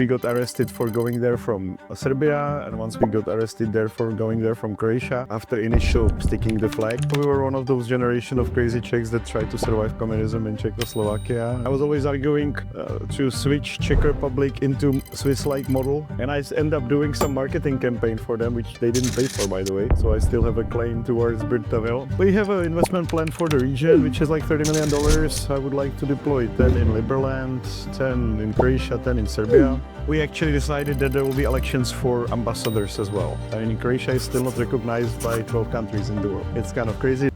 We got arrested for going there from Serbia, and once we got arrested there for going there from Croatia, after initial sticking the flag. We were one of those generation of crazy Czechs that tried to survive communism in Czechoslovakia. I was always arguing to switch Czech Republic into Swiss-like model, and I ended up doing some marketing campaign for them, which they didn't pay for, by the way. So I still have a claim towards Brittaville. We have an investment plan for the region, which is like $30 million. I would like to deploy 10 in Liberland, 10 in Croatia, 10 in Serbia. We actually decided that there will be elections for ambassadors as well. I mean, Croatia is still not recognized by 12 countries in the world. It's kind of crazy.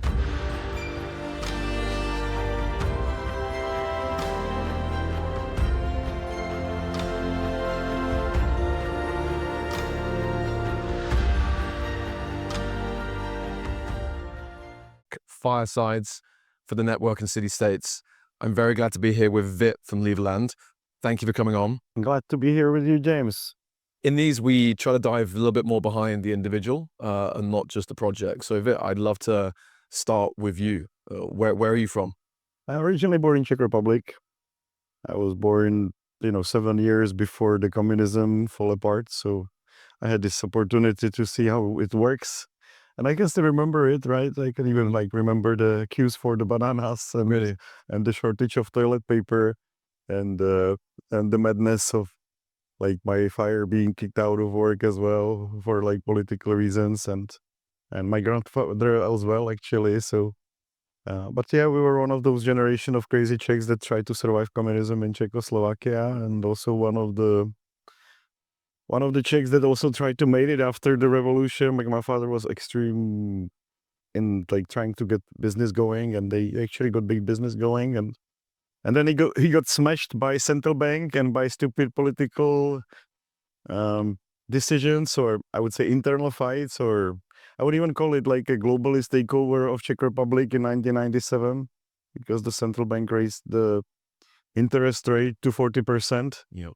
Firesides for the network in city-states. I'm very glad to be here with Vit from Liberland. Thank you for coming on. I'm glad to be here with you, James. In these, we try to dive a little bit more behind the individual and not just the project. So Vit, I'd love to start with you. Where are you from? I'm originally born in Czech Republic. I was born, 7 years before the communism fell apart. So I had this opportunity to see how it works. And I can still remember it, right? I can even remember the queues for the bananas and, and the shortage of toilet paper and the madness of my father being kicked out of work as well for political reasons and my grandfather as well, actually. So, but yeah, we were one of those generation of crazy Czechs that tried to survive communism in Czechoslovakia, and also one of the Czechs that also tried to make it after the revolution. My father was extreme in trying to get business going, and they actually got big business going, and then he got smashed by central bank and by stupid political decisions, or I would say internal fights, or I would even call it like a globalist takeover of Czech Republic in 1997, because the central bank raised the interest rate to 40%. Yep.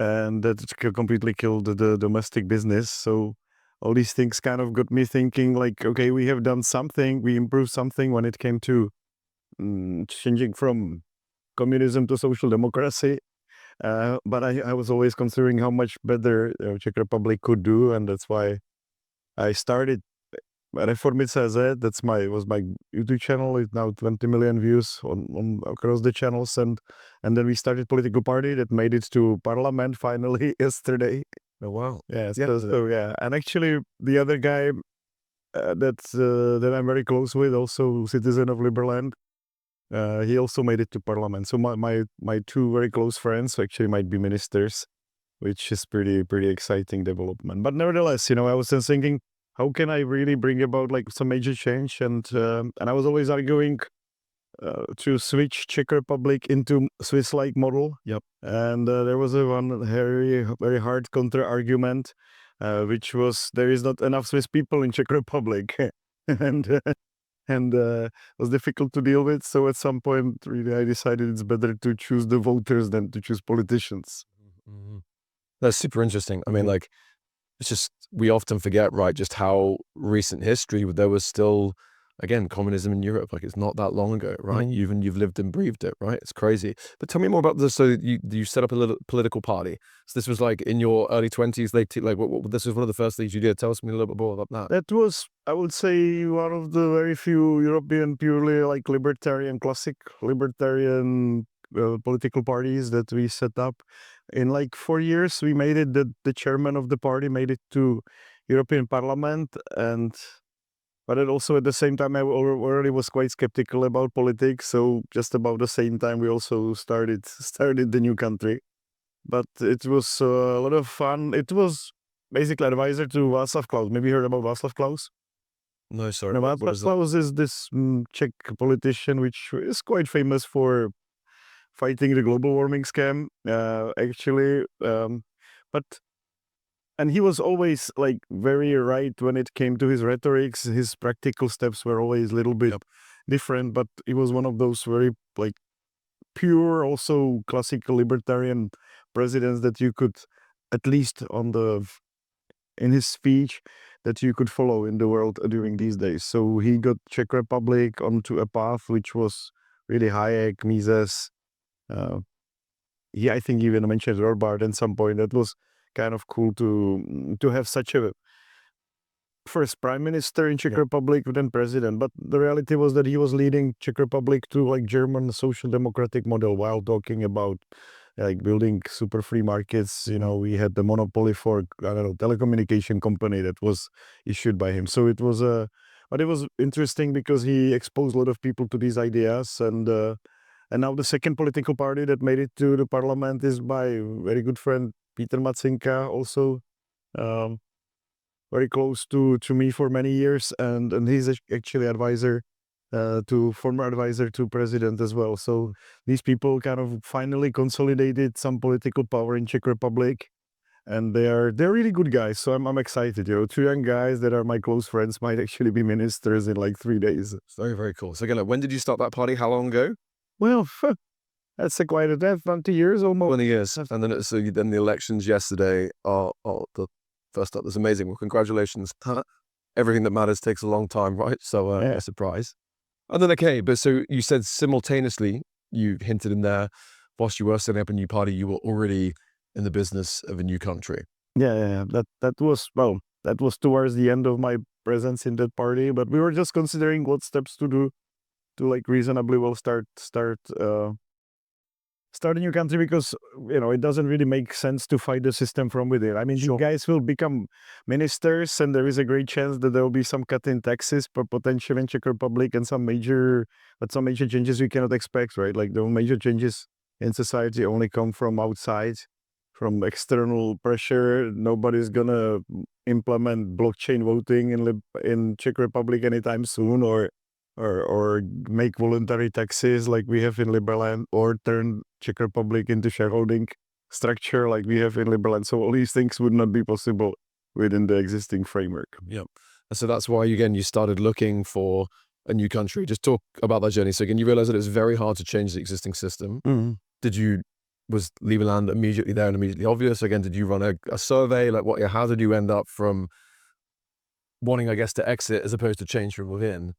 And that completely killed the domestic business. So all these things kind of got me thinking okay, we have done something, we improved something when it came to changing from communism to social democracy. But I was always considering how much better Czech Republic could do, and that's why I started Reformy.cz. Was my YouTube channel. It's now 20 million views on across the channels, and then we started political party that made it to parliament finally yesterday. Oh wow! Yeah, so yeah, and actually the other guy that I'm very close with, also citizen of Liberland, he also made it to parliament. So my two very close friends actually might be ministers, which is pretty exciting development. But nevertheless, I was then thinking, how can I really bring about some major change? And I was always arguing to switch Czech Republic into Swiss-like model. Yep. And there was one very hard counter argument, which was there is not enough Swiss people in Czech Republic, and was difficult to deal with. So at some point, really, I decided it's better to choose the voters than to choose politicians. Mm-hmm. That's super interesting. I mean, it's just, we often forget, right, just how recent history there was still, again, communism in Europe. It's not that long ago, right? Mm-hmm. You've lived and breathed it, right? It's crazy. But tell me more about this. So you set up a little political party. So this was in your early 20s, this was one of the first things you did. Tell us a little bit more about that. That was, I would say, one of the very few European purely classic libertarian political parties that we set up. In 4 years, we made it that the chairman of the party made it to European Parliament, but it also at the same time I already was quite skeptical about politics. So just about the same time we also started the new country. But it was a lot of fun. It was basically advisor to Václav Klaus. Maybe you heard about Václav Klaus? No, sorry. Václav Klaus is this Czech politician which is quite famous for fighting the global warming scam, actually. And he was always very right when it came to his rhetorics. His practical steps were always a little bit different, but he was one of those very pure, also classical libertarian presidents that you could, at least in his speech, that you could follow in the world during these days. So he got Czech Republic onto a path which was really Hayek, Mises, I think even mentioned Rothbard at some point. That was kind of cool to have such a first prime minister in Czech Republic, then president. But the reality was that he was leading Czech Republic to like German social democratic model while talking about like building super free markets. We had the monopoly for, I don't know, telecommunication company that was issued by him. So it was but it was interesting because he exposed a lot of people to these ideas. And now the second political party that made it to the parliament is my very good friend Peter Matsinka, also very close to me for many years, and he's actually former advisor to president as well. So these people kind of finally consolidated some political power in Czech Republic, and they're really good guys. So I'm excited. Two young guys that are my close friends might actually be ministers in like 3 days. Very, very cool. So again, when did you start that party? How long ago? Well, that's quite a death, 20 years almost. 20 years. And then the elections yesterday are the first up. That's amazing. Well, congratulations. Everything that matters takes a long time, right? So a surprise. And then, okay, but so you said simultaneously, you hinted in there, whilst you were setting up a new party, you were already in the business of a new country. Yeah. That was towards the end of my presence in that party, but we were just considering what steps to do to like reasonably well start a new country, because it doesn't really make sense to fight the system from within. I mean, you guys will become ministers, and there is a great chance that there will be some cut in taxes, but potentially in Czech Republic, and some major changes we cannot expect, right? Like the major changes in society only come from outside, from external pressure. Nobody's gonna implement blockchain voting in Czech Republic anytime soon, or make voluntary taxes like we have in Liberland, or turn Czech Republic into shareholding structure like we have in Liberland. So all these things would not be possible within the existing framework. Yep. And so that's why, again, you started looking for a new country. Just talk about that journey. So again, you realized that it's very hard to change the existing system. Was Liberland immediately there and immediately obvious? Again, did you run a survey? Like how did you end up from wanting, I guess, to exit as opposed to change from within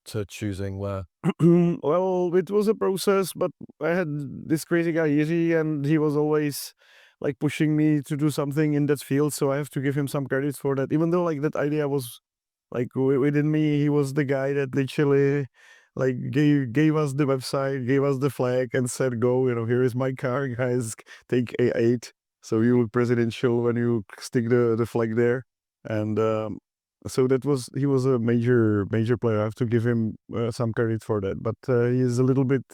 to choosing where? Well, it was a process, but I had this crazy guy, Jiří, and he was always like pushing me to do something in that field. So I have to give him some credit for that. Even though like that idea was like within me, he was the guy that literally like gave us the website, gave us the flag, and said, "Go, here is my car, guys, take A8. So you look presidential when you stick the flag there." And so he was a major player. I have to give him some credit for that. But he is a little bit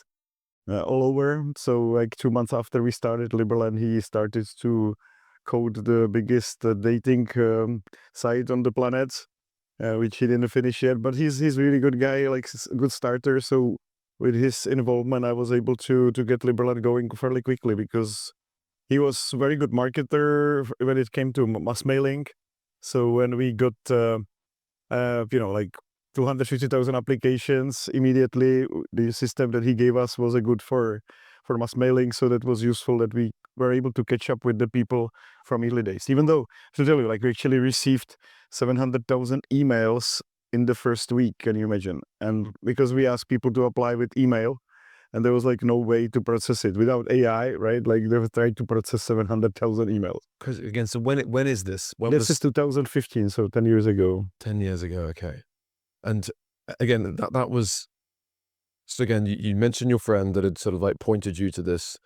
all over. So like 2 months after we started Liberland, he started to code the biggest dating site on the planet, which he didn't finish yet. But he's really good guy, like a good starter. So with his involvement, I was able to get Liberland going fairly quickly, because he was a very good marketer when it came to mass mailing. So when we got, like 250,000 applications immediately, the system that he gave us was a good for mass mailing. So that was useful, that we were able to catch up with the people from early days. Even though, to tell you, like we actually received 700,000 emails in the first week, can you imagine? And because we asked people to apply with email, and there was like no way to process it without AI, right? Like they were trying to process 700,000 emails. Because again, so when is this? This is 2015, so 10 years ago. 10 years ago, okay. And again, that was, so again, you mentioned your friend that had sort of like pointed you to this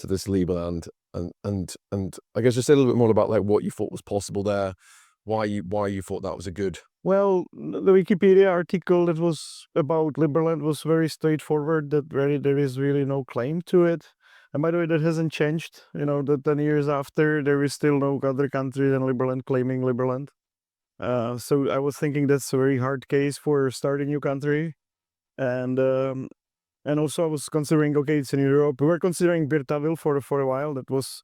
Liberland, and I guess just say a little bit more about like what you thought was possible there, why you thought that was a good. Well, the Wikipedia article that was about Liberland was very straightforward, that there is really no claim to it. And by the way, that hasn't changed. The 10 years after, there is still no other country than Liberland claiming Liberland. So I was thinking that's a very hard case for starting a new country. And also I was considering, okay, it's in Europe. We were considering Birtaville for a while. That was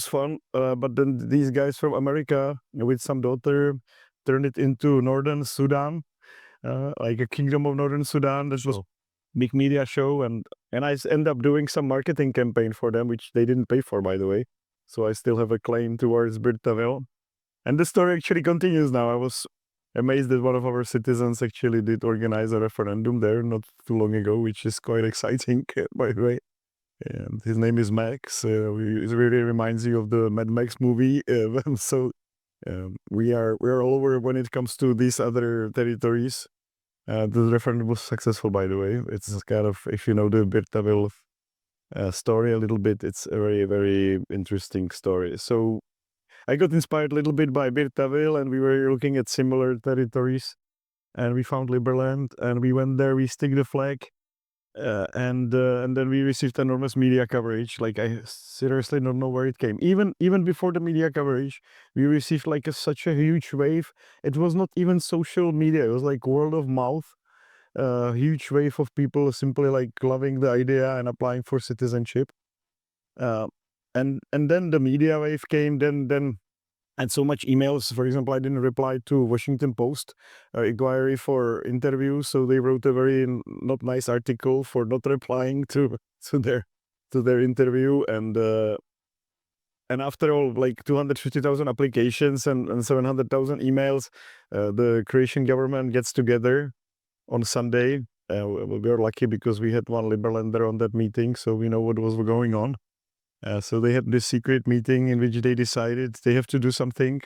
fun. But then these guys from America with some daughter turned it into Northern Sudan, like a Kingdom of Northern Sudan. That was big media show, and I ended up doing some marketing campaign for them, which they didn't pay for, by the way. So I still have a claim towards Birtaville. And the story actually continues now. I was amazed that one of our citizens actually did organize a referendum there not too long ago, which is quite exciting, by the way. And his name is Max. It really reminds you of the Mad Max movie. So we're all over when it comes to these other territories. The referendum was successful, by the way. It's kind of, if you know the Birtaville story a little bit, it's a very, very interesting story. So I got inspired a little bit by Birtaville, and we were looking at similar territories, and we found Liberland, and we went there, we stick the flag, and then we received enormous media coverage. Like, I seriously don't know where it came. Even before the media coverage, we received like such a huge wave. It was not even social media. It was like word of mouth. Huge wave of people simply like loving the idea and applying for citizenship. And then the media wave came. Then and so much emails. For example, I didn't reply to Washington Post inquiry for interviews, so they wrote a very not nice article for not replying to their interview. And after all, like 250,000 applications and 700,000 emails, the Croatian government gets together on Sunday. We were lucky because we had one Liberlander on that meeting, so we know what was going on. So they had this secret meeting in which they decided they have to do something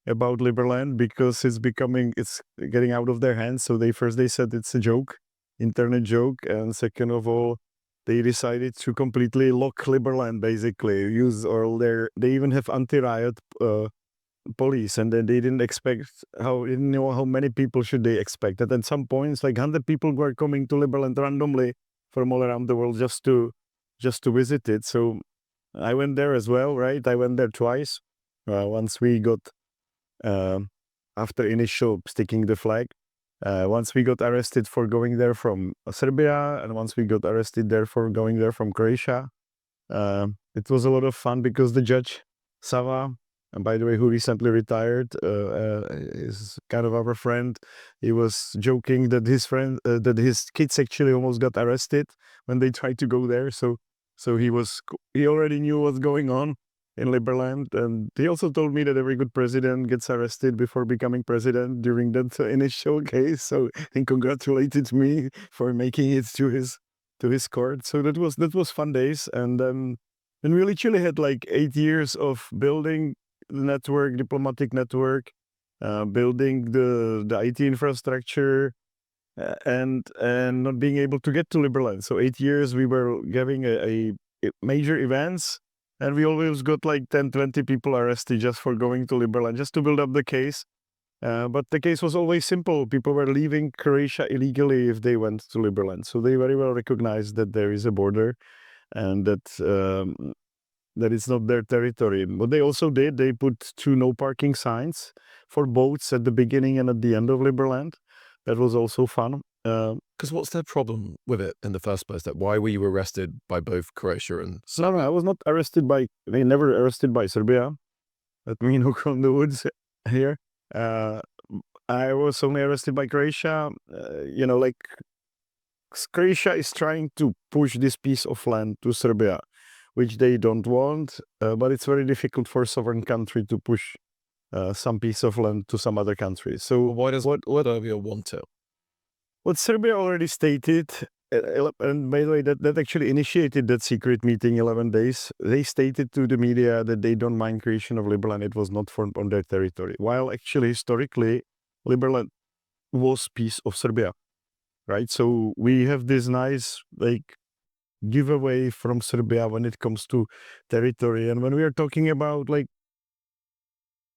about Liberland because it's getting out of their hands. So they said it's a joke, internet joke. And second of all, they decided to completely lock Liberland, basically they even have anti-riot police, and then they didn't know how many people should they expect. And at some points, like 100 people were coming to Liberland randomly from all around the world just to visit it. So I went there as well, right? I went there twice. Once we got, after initial sticking the flag, once we got arrested for going there from Serbia, and once we got arrested there for going there from Croatia. It was a lot of fun because the judge, Sava, and by the way, who recently retired, is kind of our friend. He was joking that his kids actually almost got arrested when they tried to go there. So he already knew what's going on in Liberland, and he also told me that every good president gets arrested before becoming president during that initial case. So he congratulated me for making it to his court. So that was fun days, and we literally had like 8 years of building the network, diplomatic network, building the IT infrastructure. And not being able to get to Liberland. So 8 years we were having a major events, and we always got like 10, 20 people arrested just for going to Liberland, just to build up the case. But the case was always simple. People were leaving Croatia illegally if they went to Liberland. So they very well recognized that there is a border and that it's not their territory. What they also did, they put 2 no parking signs for boats at the beginning and at the end of Liberland. That was also fun. Because what's their problem with it in the first place? That why were you arrested by both Croatia and No, I was not arrested they never arrested by Serbia. Let me knock on the woods here. I was only arrested by Croatia. Croatia is trying to push this piece of land to Serbia, which they don't want, but it's very difficult for a sovereign country to push some piece of land to some other country. So why does Serbia want it? What Serbia already stated, and by the way, that actually initiated that secret meeting 11 days. They stated to the media that they don't mind creation of Liberland. It was not formed on their territory. While actually, historically, Liberland was piece of Serbia, right? So we have this nice, like, giveaway from Serbia when it comes to territory. And when we are talking about, like,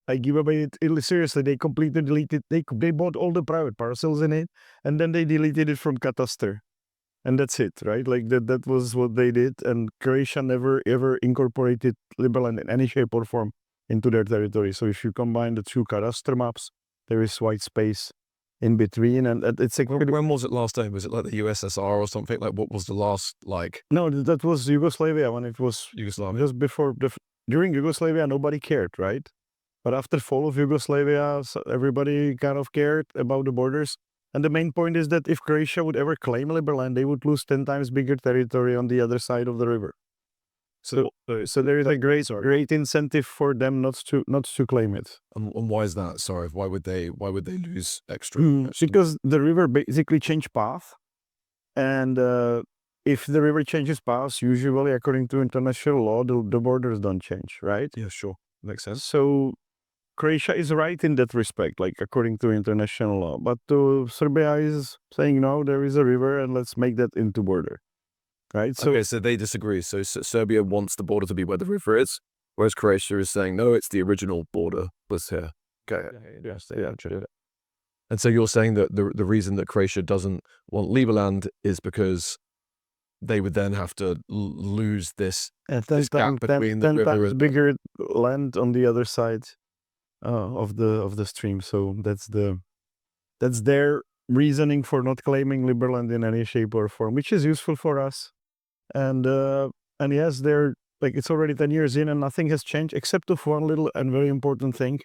I give away it seriously. They completely deleted. They bought all the private parcels in it, and then they deleted it from Kataster, and that's it, right? Like that was what they did. And Croatia never ever incorporated Liberland in any shape or form into their territory. So if you combine the 2 cadastre maps, there is white space in between, and it's when was it last time? Was it like the USSR or something? Like what was the last like? No, that was Yugoslavia when it was Yugoslavia. Just before during Yugoslavia, nobody cared, right? But after fall of Yugoslavia, everybody kind of cared about the borders. And the main point is that if Croatia would ever claim Liberland, they would lose 10 times bigger territory on the other side of the river. So there is a great incentive for them not to claim it. And why is that? Sorry, why would they lose extra? Because the river basically changed path, and if the river changes paths, usually according to international law, the borders don't change, right? Yeah, sure. Makes sense. So Croatia is right in that respect, like according to international law. But Serbia is saying, no, there is a river and let's make that into border, right? So, Okay, so they disagree. So Serbia wants the border to be where the river is, whereas Croatia is saying, no, it's the original border was here. Okay. yeah. And so you're saying that the reason that Croatia doesn't want Liberland is because they would then have to lose this gap between the 10 river times and bigger land on the other side of the stream. So that's their reasoning for not claiming Liberland in any shape or form, which is useful for us. And yes, they're like, it's already 10 years in and nothing has changed except of one little and very important thing,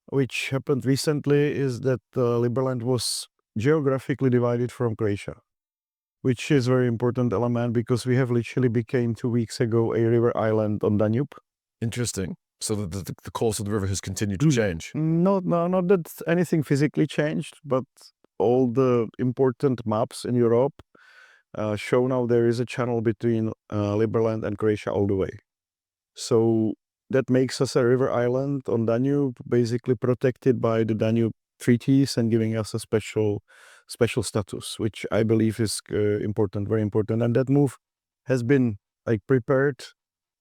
which happened recently, is that Liberland was geographically divided from Croatia, which is a very important element because we have literally became 2 weeks ago a river island on Danube. Interesting. So the course of the river has continued to change. Not that anything physically changed, but all the important maps in Europe show now there is a channel between Liberland and Croatia all the way. So that makes us a river island on Danube, basically protected by the Danube treaties and giving us a special status, which I believe is important, very important. And that move has been like prepared,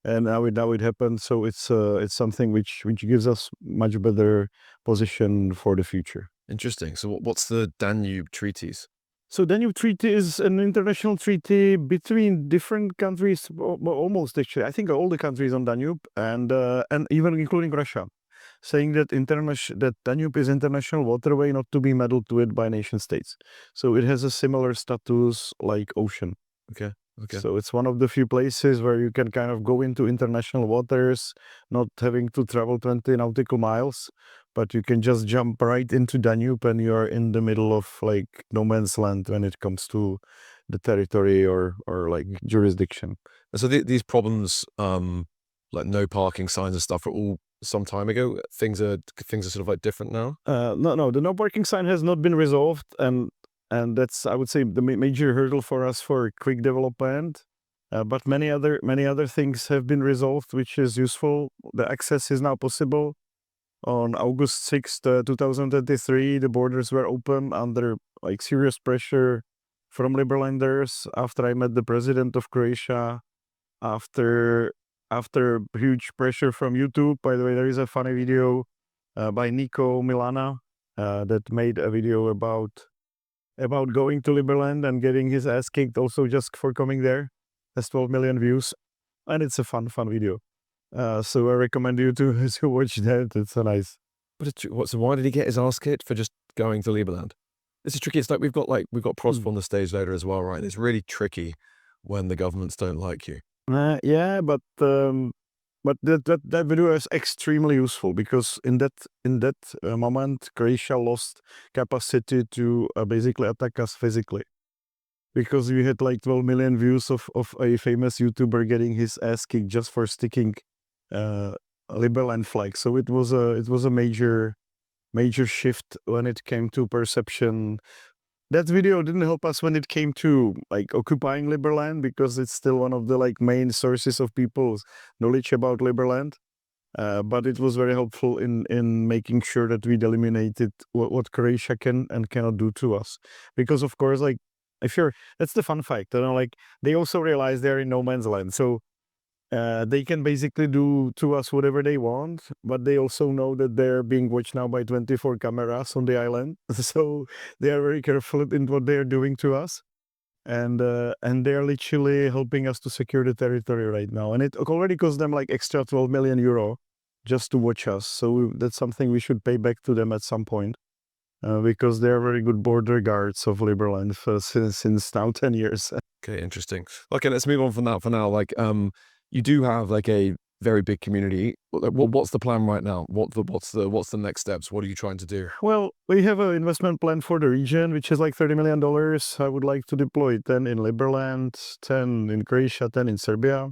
and now it happened. So it's something which gives us much better position for the future. Interesting. So what's the Danube treaties? So Danube Treaty is an international treaty between different countries, almost actually. I think all the countries on Danube, and even including Russia, saying that that Danube is international waterway, not to be meddled to it by nation states. So it has a similar status like ocean. Okay. So it's one of the few places where you can kind of go into international waters, not having to travel 20 nautical miles, but you can just jump right into Danube and you're in the middle of like no man's land when it comes to the territory or like jurisdiction. So these problems, like no parking signs and stuff, are all some time ago. Things are sort of like different now. No, the no parking sign has not been resolved, and that's, I would say, the major hurdle for us for quick development. But many other things have been resolved, which is useful. The access is now possible. On August 6th, 2023, the borders were open under like serious pressure from Liberlanders after I met the president of Croatia, after huge pressure from YouTube. By the way, there is a funny video by Nico Milana that made a video about going to Liberland and getting his ass kicked also just for coming there. Has 12 million views, and it's a fun video. So I recommend you to watch that. It's a nice. But so why did he get his ass kicked for just going to Liberland? This is tricky. It's like we've got Prosper on the stage later as well, right? It's really tricky when the governments don't like you. Yeah, but that video is extremely useful because in that moment, Croatia lost capacity to basically attack us physically, because we had like 12 million views of a famous YouTuber getting his ass kicked just for sticking Liberland flag. So it was a major shift when it came to perception. That video didn't help us when it came to like occupying Liberland, because it's still one of the like main sources of people's knowledge about Liberland. But it was very helpful in making sure that we eliminated what Croatia can and cannot do to us. Because of course, like, that's the fun fact, like they also realize they're in no man's land. So they can basically do to us whatever they want, but they also know that they're being watched now by 24 cameras on the island. So they are very careful in what they're doing to us. And they're literally helping us to secure the territory right now. And it already cost them like extra 12 million euro just to watch us. So that's something we should pay back to them at some point. Because they're very good border guards of Liberland since now 10 years. Okay, interesting. Okay, let's move on from that for now. Like, you do have like a very big community. What's the plan right now? What's the next steps? What are you trying to do? Well, we have an investment plan for the region, which is like $30 million. I would like to deploy 10 in Liberland, 10 in Croatia, 10 in Serbia,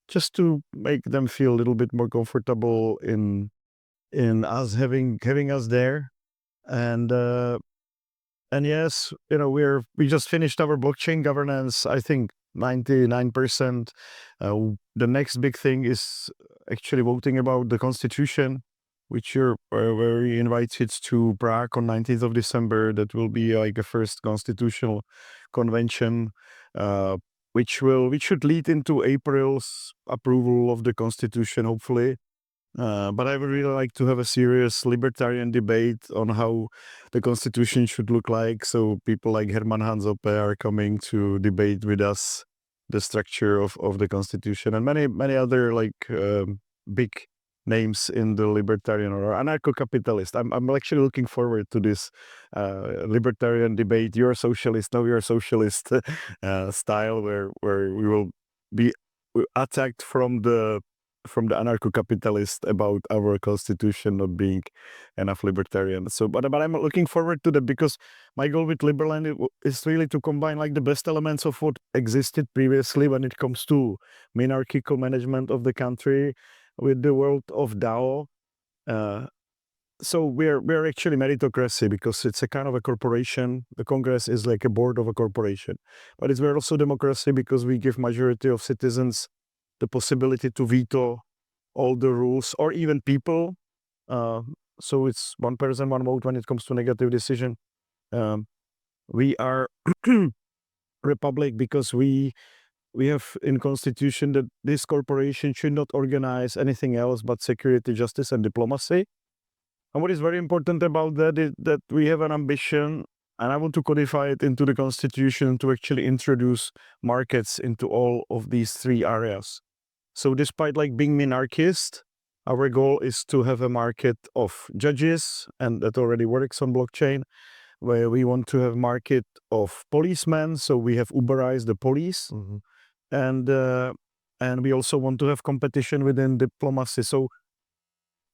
just to make them feel a little bit more comfortable in us having us there. And yes, we just finished our blockchain governance. I think 99%. The next big thing is actually voting about the constitution, which you're very invited to Prague on 19th of December. That will be like a first constitutional convention, which should lead into April's approval of the constitution, hopefully. But I would really like to have a serious libertarian debate on how the constitution should look like. So people like Herman Hanzope are coming to debate with us the structure of the constitution, and many other big names in the libertarian or anarcho-capitalist. I'm actually looking forward to this libertarian debate. You're a socialist, no, you're a socialist style, where we will be attacked from the anarcho-capitalist about our constitution not being enough libertarian. So, but I'm looking forward to that, because my goal with Liberland is really to combine like the best elements of what existed previously when it comes to monarchical management of the country with the world of DAO. So we're actually meritocracy, because it's a kind of a corporation. The Congress is like a board of a corporation, but we're also democracy, because we give majority of citizens the possibility to veto all the rules, or even people. So it's one person, one vote when it comes to negative decision. We are republic because we have in constitution that this corporation should not organize anything else but security, justice, and diplomacy. And what is very important about that is that we have an ambition, and I want to codify it into the constitution, to actually introduce markets into all of these three areas. So despite like being minarchist, our goal is to have a market of judges, and that already works on blockchain, where we want to have market of policemen. So we have Uberized the police. And we also want to have competition within diplomacy. So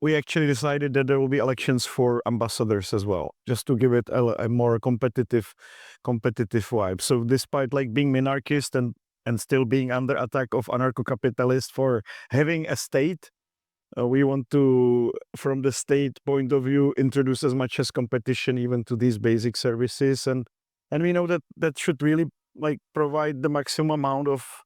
we actually decided that there will be elections for ambassadors as well, just to give it a more competitive vibe. So despite like being minarchist and still being under attack of anarcho-capitalists for having a state, we want to, from the state point of view, introduce as much as competition even to these basic services. And we know that should really like provide the maximum amount of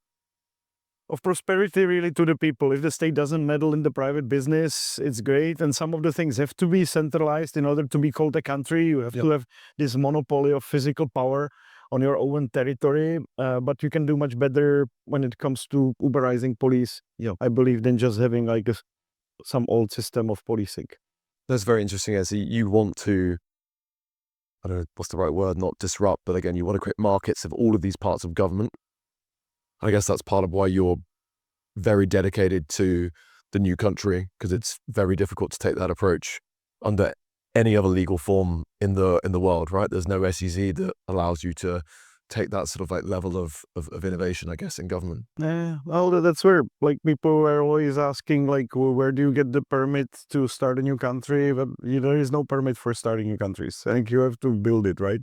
prosperity really to the people. If the state doesn't meddle in the private business, it's great. And some of the things have to be centralized in order to be called a country. You have to have this monopoly of physical power on your own territory, but you can do much better when it comes to Uberizing police, I believe, than just having like some old system of policing. That's very interesting. As you want to, I don't know what's the right word, not disrupt, but again, you want to create markets of all of these parts of government. I guess that's part of why you're very dedicated to the new country, because it's very difficult to take that approach under any other legal form in the world, right? There's no SEC that allows you to take that sort of like level of innovation, I guess, in government. Yeah, well, that's where like people are always asking, like, well, where do you get the permit to start a new country? But there is no permit for starting new countries. I think you have to build it, right?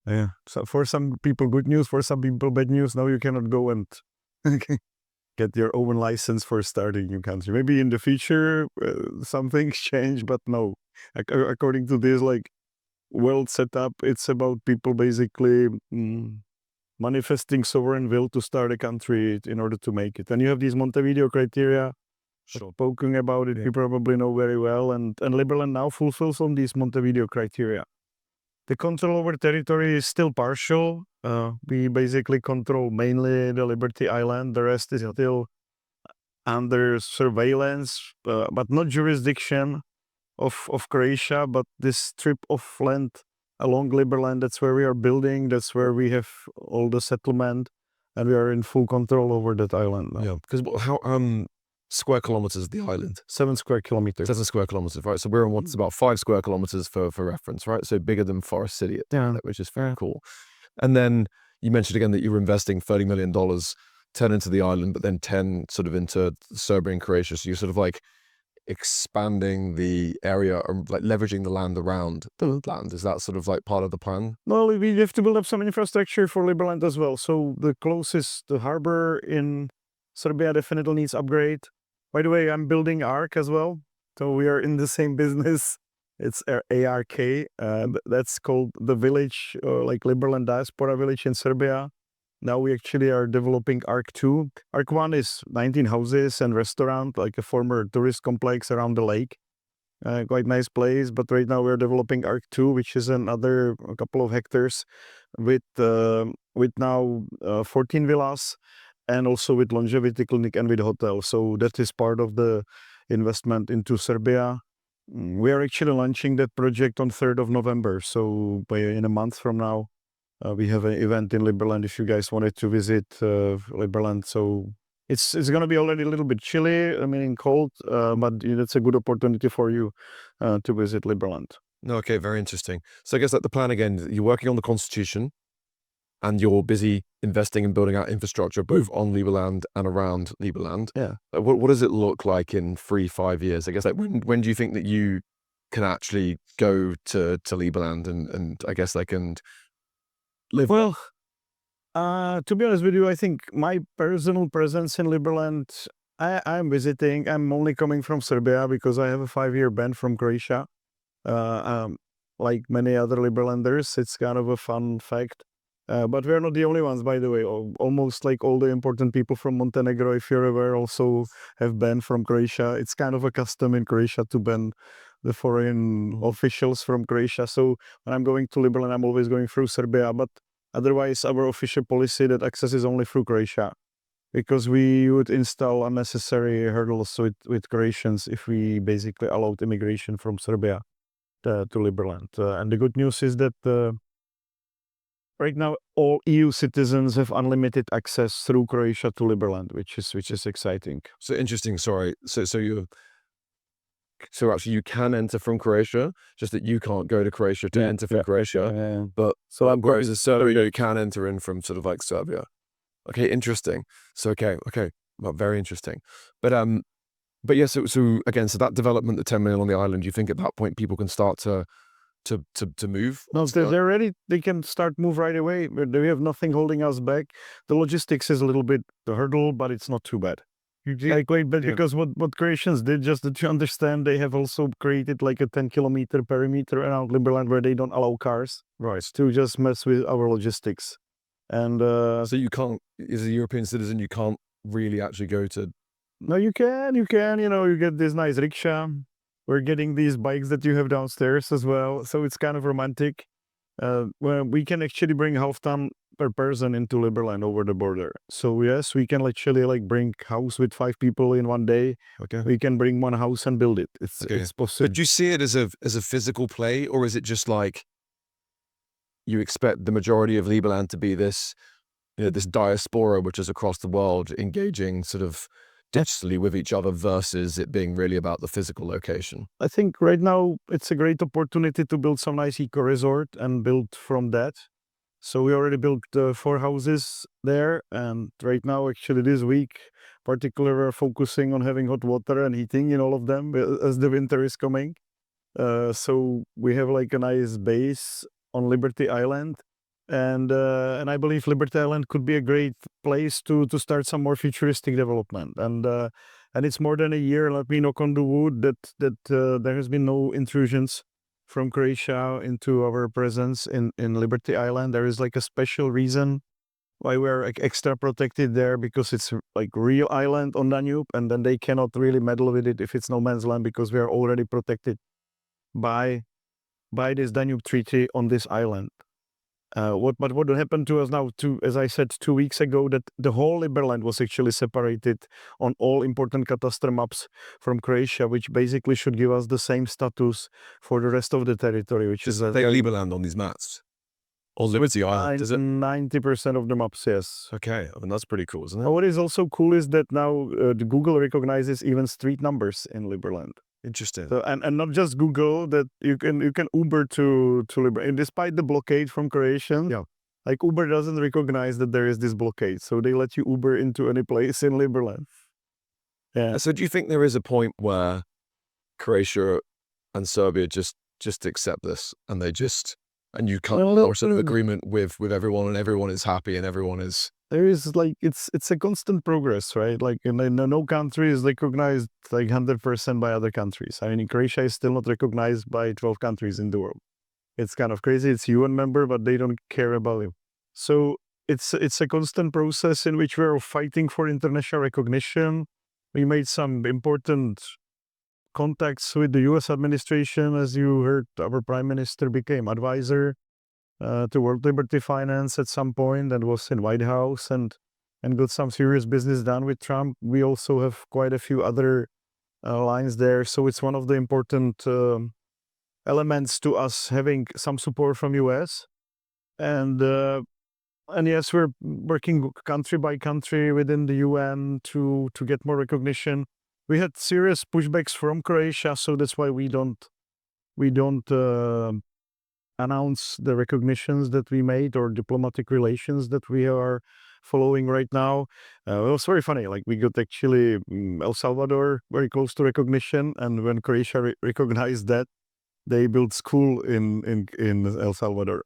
Yeah. So for some people, good news. For some people, bad news. Now you cannot go and get your own license for starting new country. Maybe in the future some things change, but no. According to this like world setup, it's about people basically manifesting sovereign will to start a country in order to make it. And you have these Montevideo criteria. Sure. Spoken about it, you probably know very well. And Liberland now fulfills on these Montevideo criteria. The control over territory is still partial. We basically control mainly the Liberty Island. The rest is still under surveillance, but not jurisdiction of Croatia, but this strip of land along Liberland. That's where we are building. That's where we have all the settlement, and we are in full control over that island now. Yeah, because how square kilometers the island? 7 square kilometers. 7 square kilometers, right? So we're on what's about 5 square kilometers for reference, right? So bigger than Forest City, which is very cool. And then you mentioned again that you were investing $30 million, 10 into the island, but then 10 sort of into Serbia and Croatia. So you're sort of like expanding the area or like leveraging the land around the land. Is that sort of like part of the plan? No, we have to build up some infrastructure for Liberland as well. So the harbor in Serbia definitely needs upgrade. By the way, I'm building ARC as well. So we are in the same business. It's ARK. That's called the village, like Liberland Diaspora Village in Serbia. Now we actually are developing ARK 2. ARK 1 is 19 houses and restaurant, like a former tourist complex around the lake. Quite nice place, but right now we're developing ARK 2, which is another couple of hectares with now 14 villas and also with longevity clinic and with hotel. So that is part of the investment into Serbia. We are actually launching that project on 3rd of November. So in a month from now, we have an event in Liberland if you guys wanted to visit Liberland. So it's going to be already a little bit chilly, I mean, cold, but it's a good opportunity for you to visit Liberland. No, okay, very interesting. So I guess like the plan again, you're working on the constitution and you're busy investing and building out infrastructure both on Liberland and around Liberland. Yeah. What does it look like in 3-5 years? I guess like when do you think that you can actually go to Liberland and I guess like and live? Well, to be honest with you, I think my personal presence in Liberland, I'm visiting. I'm only coming from Serbia because I have a 5-year ban from Croatia. Like many other Liberlanders, it's kind of a fun fact. But we're not the only ones, by the way. Almost like all the important people from Montenegro, if you're aware, also have banned from Croatia. It's kind of a custom in Croatia to ban the foreign officials from Croatia. So when I'm going to Liberland, I'm always going through Serbia. But otherwise, our official policy that access is only through Croatia, because we would install unnecessary hurdles with Croatians if we basically allowed immigration from Serbia to Liberland. And the good news is that right now all EU citizens have unlimited access through Croatia to Liberland, which is exciting. So interesting. Sorry. So actually you can enter from Croatia, just that you can't go to Croatia to enter from Croatia. But so whereas in Serbia, you can enter in from sort of like Serbia. Okay, interesting. So okay, well, very interesting. But yeah. So again, so that development, the 10 million on the island, you think at that point people can start to move? No, they're ready. They can start move right away. We have nothing holding us back. The logistics is a little bit the hurdle, but it's not too bad. Because what Croatians did, just that you understand, they have also created like a 10-kilometer perimeter around Liberland where they don't allow cars, right, to just mess with our logistics. And so you can't, as a European citizen, you can't really actually go to. No, you can. You get this nice rickshaw. We're getting these bikes that you have downstairs as well. So it's kind of romantic. Well, we can actually bring half-ton per person into Liberland over the border. So yes, we can actually like bring house with 5 people in one day. Okay. We can bring one house and build it. It's possible. But do you see it as a physical play, or is it just like you expect the majority of Liberland to be this, this diaspora which is across the world engaging sort of digitally with each other versus it being really about the physical location? I think right now it's a great opportunity to build some nice eco resort and build from that. So we already built 4 houses there, and right now, actually this week, particularly we're focusing on having hot water and heating in all of them as the winter is coming. So we have like a nice base on Liberty Island, and I believe Liberty Island could be a great place to start some more futuristic development. And it's more than a year. Let me knock on the wood that there has been no intrusions from Croatia into our presence in Liberty Island. There is like a special reason why we're like extra protected there, because it's like real island on Danube, and then they cannot really meddle with it if it's no man's land, because we are already protected by this Danube Treaty on this island. What happened to us now, as I said 2 weeks ago, that the whole Liberland was actually separated on all important cadastre maps from Croatia, which basically should give us the same status for the rest of the territory, which is they Liberland on these maps. Or Liberty Island, is it? 90% of the maps, yes. Okay, I mean, that's pretty cool, isn't it? What is also cool is that now the Google recognizes even street numbers in Liberland. Interesting. So, and not just Google, that you can Uber to Liberland. And despite the blockade from Croatians, like Uber doesn't recognize that there is this blockade, so they let you Uber into any place in Liberland. Yeah. So do you think there is a point where Croatia and Serbia just accept this, and they just, and you come or sort of agreement with everyone, and everyone is happy and everyone is there is like it's a constant progress, right? Like no country is recognized like 100% by other countries. I mean, Croatia is still not recognized by 12 countries in the world. It's kind of crazy. It's UN member, but they don't care about it. So it's a constant process in which we're fighting for international recognition. We made some important contacts with the U.S. administration. As you heard, our prime minister became advisor to World Liberty Finance at some point and was in White House and got some serious business done with Trump. We also have quite a few other lines there. So it's one of the important elements to us having some support from US. And yes, we're working country by country within the UN to get more recognition. We had serious pushbacks from Croatia, so that's why we don't announce the recognitions that we made or diplomatic relations that we are following right now. It was very funny. Like we got actually El Salvador very close to recognition, and when Croatia recognized that, they built school in El Salvador.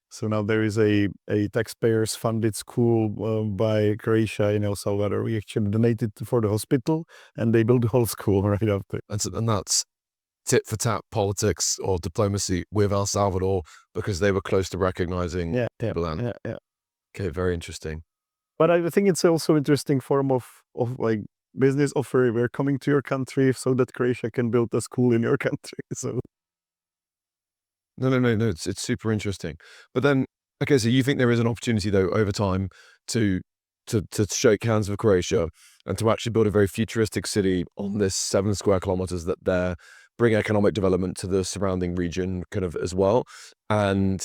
So now there is a taxpayers funded school by Croatia in El Salvador. We actually donated for the hospital, and they built the whole school right after. And that's tit for tat politics or diplomacy with El Salvador because they were close to recognizing Liberland. Yeah. Okay, very interesting. But I think it's also interesting form of like business offer. We're coming to your country so that Croatia can build a school in your country. So no, it's super interesting. But then, okay, so you think there is an opportunity though over time to shake hands with Croatia and to actually build a very futuristic city on this 7 square kilometers that there, bring economic development to the surrounding region kind of as well, and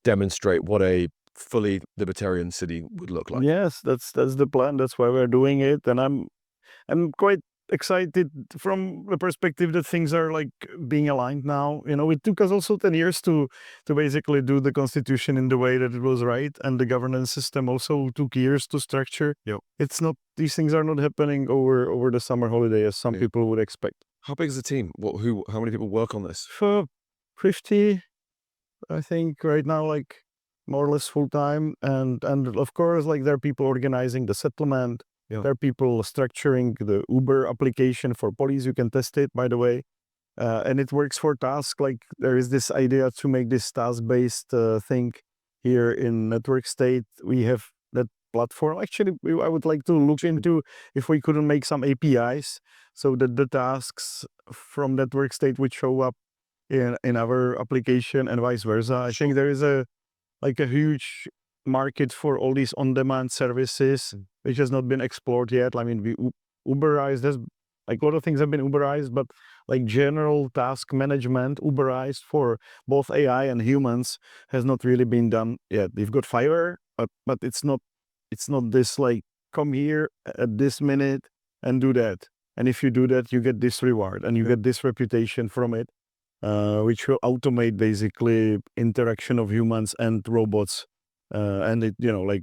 demonstrate what a fully libertarian city would look like. yes, that's the plan. That's why we're doing it, and I'm quite excited from the perspective that things are like being aligned now. You know, it took us also 10 years to basically do the constitution in the way that it was right, and the governance system also took years to structure. Yep. It's not, these things are not happening over the summer holiday as some people would expect. How big is the team? How many people work on this? For 50, I think right now, like more or less full time, and of course, like there are people organizing the settlement. Yeah. There are people structuring the Uber application for police. You can test it, by the way, and it works for tasks. Like there is this idea to make this task-based thing here in Network State. We have that platform. Actually, I would like to look into if we couldn't make some APIs so that the tasks from Network State would show up in our application and vice versa. I think there is a huge market for all these on-demand services, which has not been explored yet. I mean, we Uberized, there's like a lot of things have been Uberized, but like general task management, Uberized for both AI and humans has not really been done yet. We've got Fiverr, but it's not this like, come here at this minute and do that. And if you do that, you get this reward and you get this reputation from it, which will automate basically interaction of humans and robots. And it, you know, like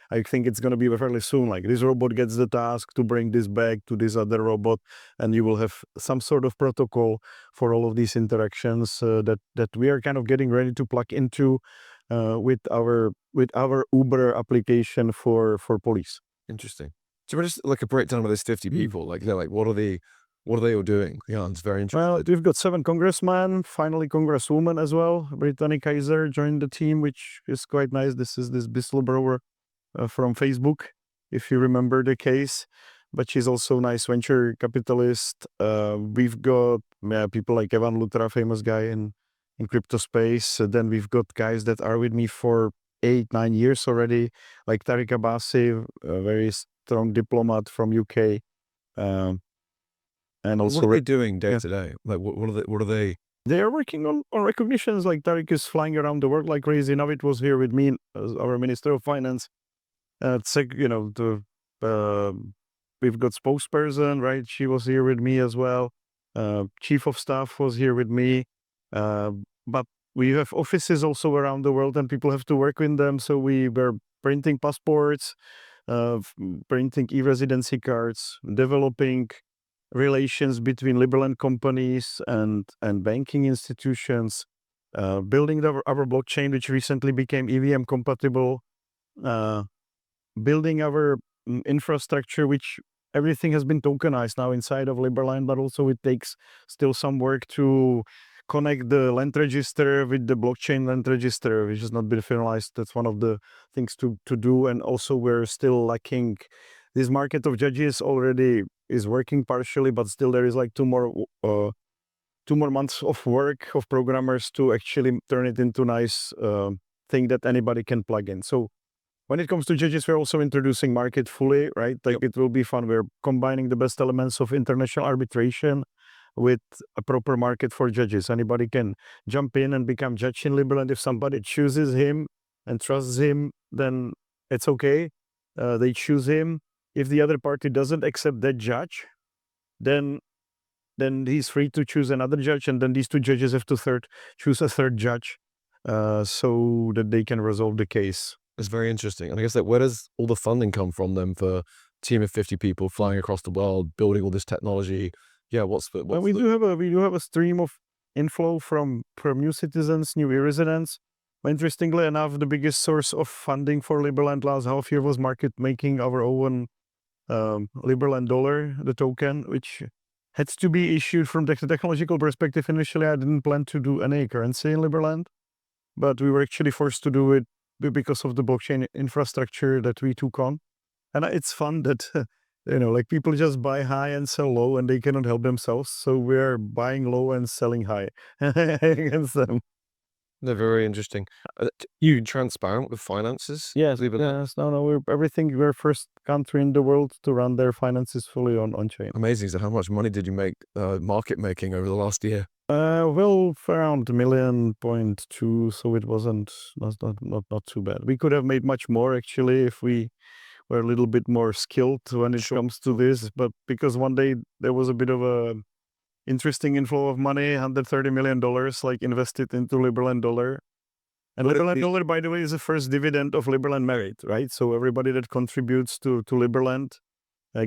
I think it's going to be fairly soon. Like this robot gets the task to bring this back to this other robot, and you will have some sort of protocol for all of these interactions that we are kind of getting ready to plug into with our Uber application for police. Interesting. So we're just like a breakdown of those 50 people. Like they're like, what are they all doing? Yeah, it's very interesting. Well, we've got 7 congressmen, finally congresswoman as well. Brittany Kaiser joined the team, which is quite nice. This is this whistleblower from Facebook, if you remember the case. But she's also a nice venture capitalist. We've got people like Evan Lutra, famous guy in crypto space. Then we've got guys that are with me for 8-9 years already, like Tariq Abbasi, a very strong diplomat from UK. And also, what are they doing day to day? Like, what are they? They are working on recognitions. Like Tariq is flying around the world like crazy. Navid was here with me as our Minister of Finance. You know, we've got spokesperson, right? She was here with me as well. Chief of Staff was here with me. But we have offices also around the world, and people have to work with them. So we were printing passports, printing e-residency cards, developing relations between Liberland companies and banking institutions, building our blockchain, which recently became EVM compatible, building our infrastructure, which everything has been tokenized now inside of Liberland, but also it takes still some work to connect the land register with the blockchain land register, which has not been finalized. That's one of the things to do. And also we're still lacking, this market of judges already is working partially, but still there is like 2 more months of work of programmers to actually turn it into nice thing that anybody can plug in. So when it comes to judges, we're also introducing market fully, right? Like it will be fun. We're combining the best elements of international arbitration with a proper market for judges. Anybody can jump in and become judge in Liberland. If somebody chooses him and trusts him, then it's okay. They choose him. If the other party doesn't accept that judge, then he's free to choose another judge, and then these two judges have to choose a third judge so that they can resolve the case. It's very interesting. And I guess that where does all the funding come from then for a team of 50 people flying across the world, building all this technology? Yeah, we do have a stream of inflow from new citizens, new residents. Interestingly enough, the biggest source of funding for Liberland last half year was market making our own Liberland dollar, the token, which had to be issued from the technological perspective. Initially, I didn't plan to do any currency in Liberland, but we were actually forced to do it because of the blockchain infrastructure that we took on. And it's fun that, like people just buy high and sell low and they cannot help themselves. So we're buying low and selling high against them. They're very interesting. You transparent with finances? Yes. No, we're first country in the world to run their finances fully on chain. Amazing. So how much money did you make market making over the last year? Well, around 1.2 million, so it wasn't not too bad. We could have made much more actually if we were a little bit more skilled when it comes to this, but because one day there was a bit of a interesting inflow of money, $130 million like invested into Liberland dollar. And Liberland dollar, by the way, is the first dividend of Liberland merit, right? So everybody that contributes to Liberland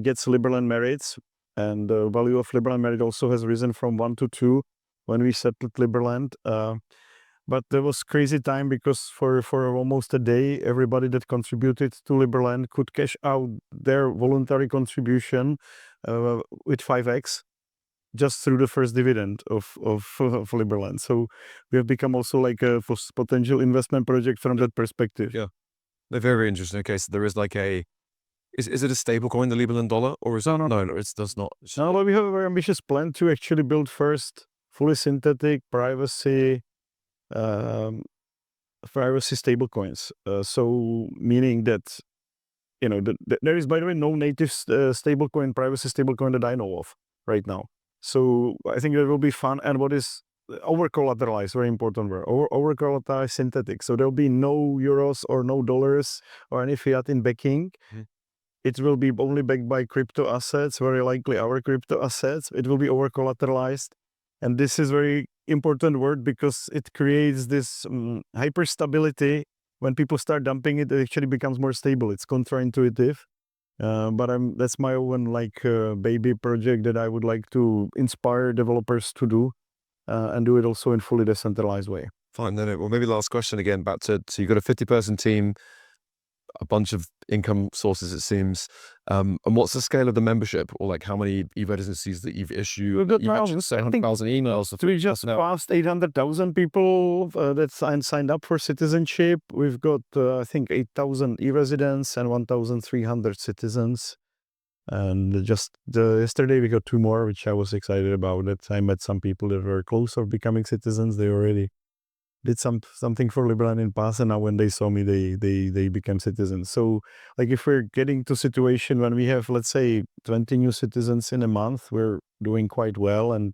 gets Liberland merits, and the value of Liberland merit also has risen from 1 to 2 when we settled Liberland. But there was crazy time because for almost a day, everybody that contributed to Liberland could cash out their voluntary contribution with 5x just through the first dividend of Liberland. So we have become also like a potential investment project from that perspective. Yeah, they're very interesting. Okay, so there is like is it a stable coin, the Liberland dollar, or is no, it does not. No, but we have a very ambitious plan to actually build first fully synthetic privacy stable coins. So meaning that, there is, by the way, no native stablecoin, privacy stablecoin that I know of right now. So I think that will be fun. And what is over-collateralized, very important word, over-collateralized synthetic. So there'll be no euros or no dollars or any fiat in backing. Mm-hmm. It will be only backed by crypto assets, very likely our crypto assets. It will be over-collateralized. And this is very important word because it creates this hyper stability. When people start dumping it, it actually becomes more stable. It's counterintuitive. But that's my own baby project that I would like to inspire developers to do and do it also in fully decentralized way. Fine. Then, well, maybe last question again, back to, so you've got a 50-person team, a bunch of income sources, it seems. And what's the scale of the membership, or like how many e-residencies that you've issued? We've got you've mentioned 700,000 emails. We just passed 800,000 people that signed up for citizenship. We've got, I think, 8,000 e-residents and 1,300 citizens. And just yesterday we got 2 more, which I was excited about. That I met some people that were close of becoming citizens. They already did something for Liberland in past, and now when they saw me, they became citizens. So like if we're getting to a situation when we have, let's say, 20 new citizens in a month, we're doing quite well, and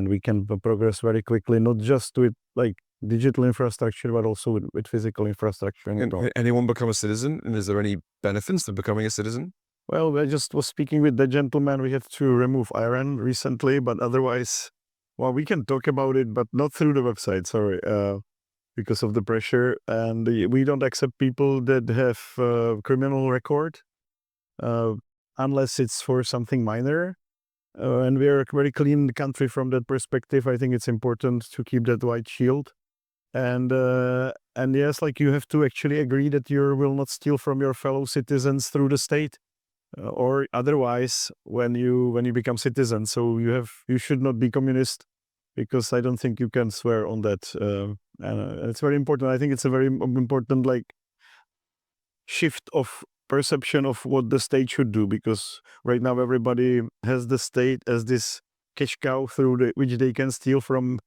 we can progress very quickly, not just with like digital infrastructure, but also with physical infrastructure. And anyone become a citizen? And is there any benefits to becoming a citizen? Well, I just was speaking with that gentleman. We had to remove Iran recently, but otherwise, well, we can talk about it, but not through the website, sorry, because of the pressure. And we don't accept people that have a criminal record unless it's for something minor. And we are a very clean country from that perspective. I think it's important to keep that white shield. And yes, like you have to actually agree that you will not steal from your fellow citizens through the state, or otherwise when you become citizen. So you should not be communist, because I don't think you can swear on that. And it's very important. I think it's a very important like shift of perception of what the state should do, because right now everybody has the state as this cash cow through which they can steal from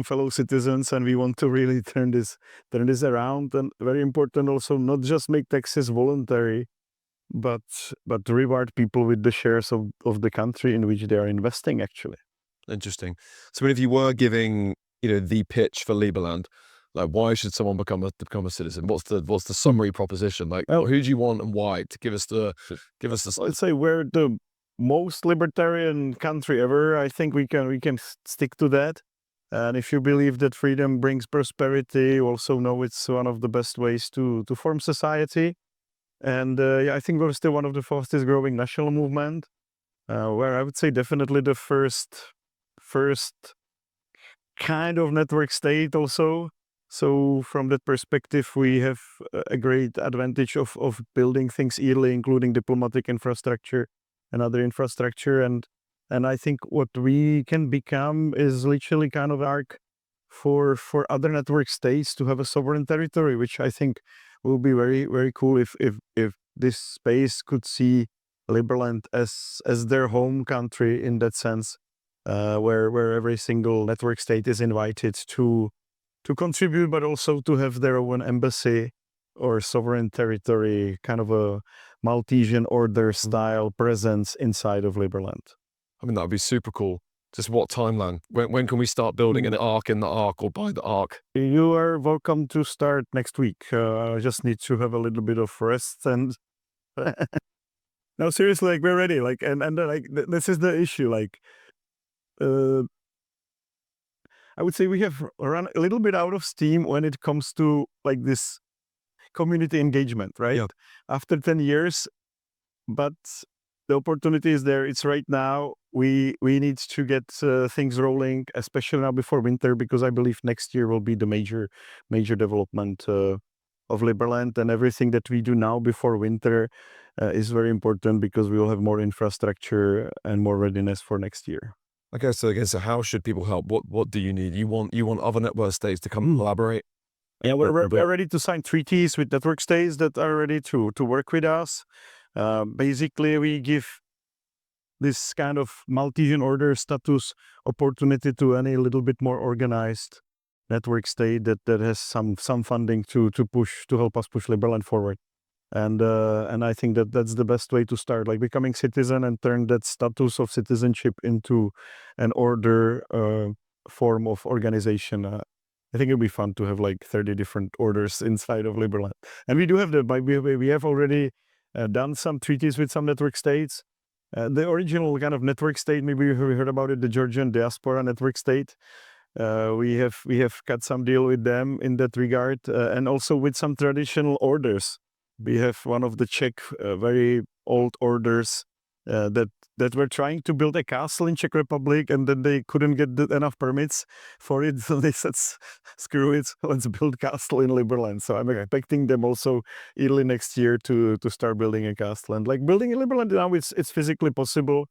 fellow citizens, and we want to really turn this around. And very important also, not just make taxes voluntary, but reward people with the shares of the country in which they are investing actually. Interesting. So if you were giving, the pitch for Liberland, like why should someone become a citizen? What's the summary proposition? Like, Well, who do you want and why? To give us the. Let's say we're the most libertarian country ever. I think we can stick to that. And if you believe that freedom brings prosperity, you also know it's one of the best ways to form society. And I think we're still one of the fastest growing national movement, where I would say definitely the first kind of network state also. So from that perspective, we have a great advantage of building things early, including diplomatic infrastructure and other infrastructure. And I think what we can become is literally kind of arc for other network states to have a sovereign territory, which I think will be very, very cool if this space could see Liberland as their home country in that sense, where every single network state is invited to contribute, but also to have their own embassy or sovereign territory, kind of a Maltesian order style presence inside of Liberland. I mean, that would be super cool. Just what timeline? When can we start building an ark in the ark or by the ark? You are welcome to start next week. I just need to have a little bit of rest and. No, seriously, like we're ready. Like and like this is the issue. Like, I would say we have run a little bit out of steam when it comes to like this community engagement, right? Yeah. After 10 years, but the opportunity is there. It's right now. We need to get things rolling, especially now before winter, because I believe next year will be the major development of Liberland, and everything that we do now before winter is very important, because we will have more infrastructure and more readiness for next year. Okay, so how should people help? What do you need? You want other network states to come collaborate? Yeah, we're ready to sign treaties with network states that are ready to work with us. Basically, we give this kind of Maltesian order status opportunity to any little bit more organized network state that has some funding to help us push Liberland forward. And I think that's the best way to start, like becoming citizen and turn that status of citizenship into an order form of organization. I think it'll be fun to have like 30 different orders inside of Liberland. And we do have we have already done some treaties with some network states. The original kind of network state, maybe you heard about it, the Georgian diaspora network state. We have cut some deal with them in that regard, and also with some traditional orders. We have one of the Czech very old orders that were trying to build a castle in Czech Republic, and then they couldn't get enough permits for it, so they said, "Screw it, let's build castle in Liberland." So I'm expecting them also early next year to start building a castle. And like building in Liberland now, it's physically possible,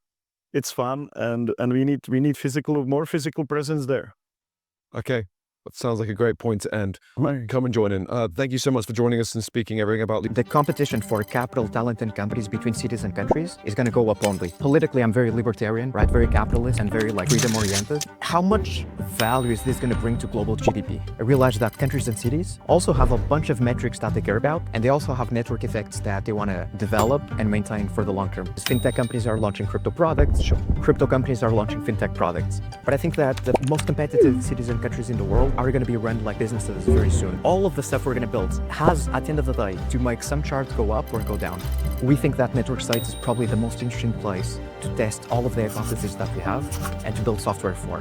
it's fun, and we need more physical presence there. Okay, that sounds like a great point to end. Come and join in. Thank you so much for joining us and speaking everything about the competition for capital, talent, and companies between cities and countries is going to go up only. Politically, I'm very libertarian, right? Very capitalist and very like freedom-oriented. How much value is this going to bring to global GDP? I realize that countries and cities also have a bunch of metrics that they care about, and they also have network effects that they want to develop and maintain for the long term. Fintech companies are launching crypto products. Crypto companies are launching fintech products. But I think that the most competitive cities and countries in the world are going to be run like businesses very soon. All of the stuff we're going to build has, at the end of the day, to make some charts go up or go down. We think that network sites is probably the most interesting place to test all of the hypotheses that we have and to build software for.